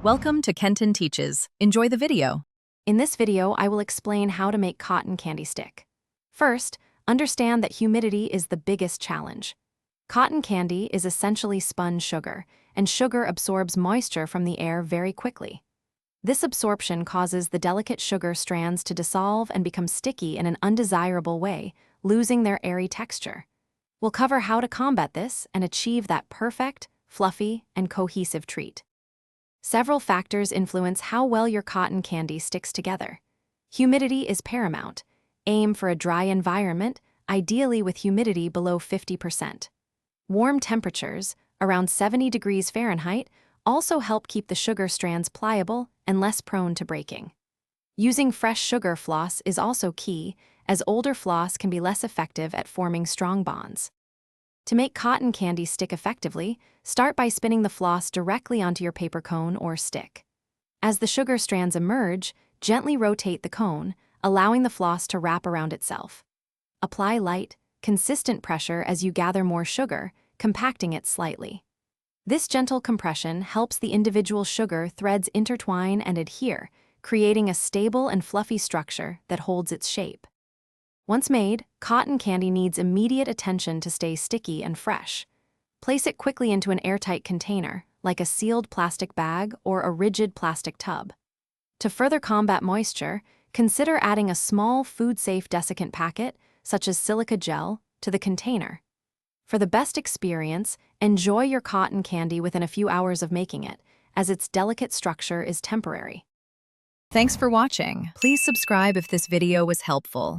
Welcome to Kenton Teaches. Enjoy the video. In this video, I will explain how to make cotton candy stick. First, understand that humidity is the biggest challenge. Cotton candy is essentially spun sugar, and sugar absorbs moisture from the air very quickly. This absorption causes the delicate sugar strands to dissolve and become sticky in an undesirable way, losing their airy texture. We'll cover how to combat this and achieve that perfect, fluffy, and cohesive treat. Several factors influence how well your cotton candy sticks together. Humidity is paramount. Aim for a dry environment, ideally with humidity below 50%. Warm temperatures, around 70 degrees Fahrenheit, also help keep the sugar strands pliable and less prone to breaking. Using fresh sugar floss is also key, as older floss can be less effective at forming strong bonds. To make cotton candy stick effectively, start by spinning the floss directly onto your paper cone or stick. As the sugar strands emerge, gently rotate the cone, allowing the floss to wrap around itself. Apply light, consistent pressure as you gather more sugar, compacting it slightly. This gentle compression helps the individual sugar threads intertwine and adhere, creating a stable and fluffy structure that holds its shape. Once made, cotton candy needs immediate attention to stay sticky and fresh. Place it quickly into an airtight container, like a sealed plastic bag or a rigid plastic tub. To further combat moisture, consider adding a small food-safe desiccant packet, such as silica gel, to the container. For the best experience, enjoy your cotton candy within a few hours of making it, as its delicate structure is temporary. Thanks for watching. Please subscribe if this video was helpful.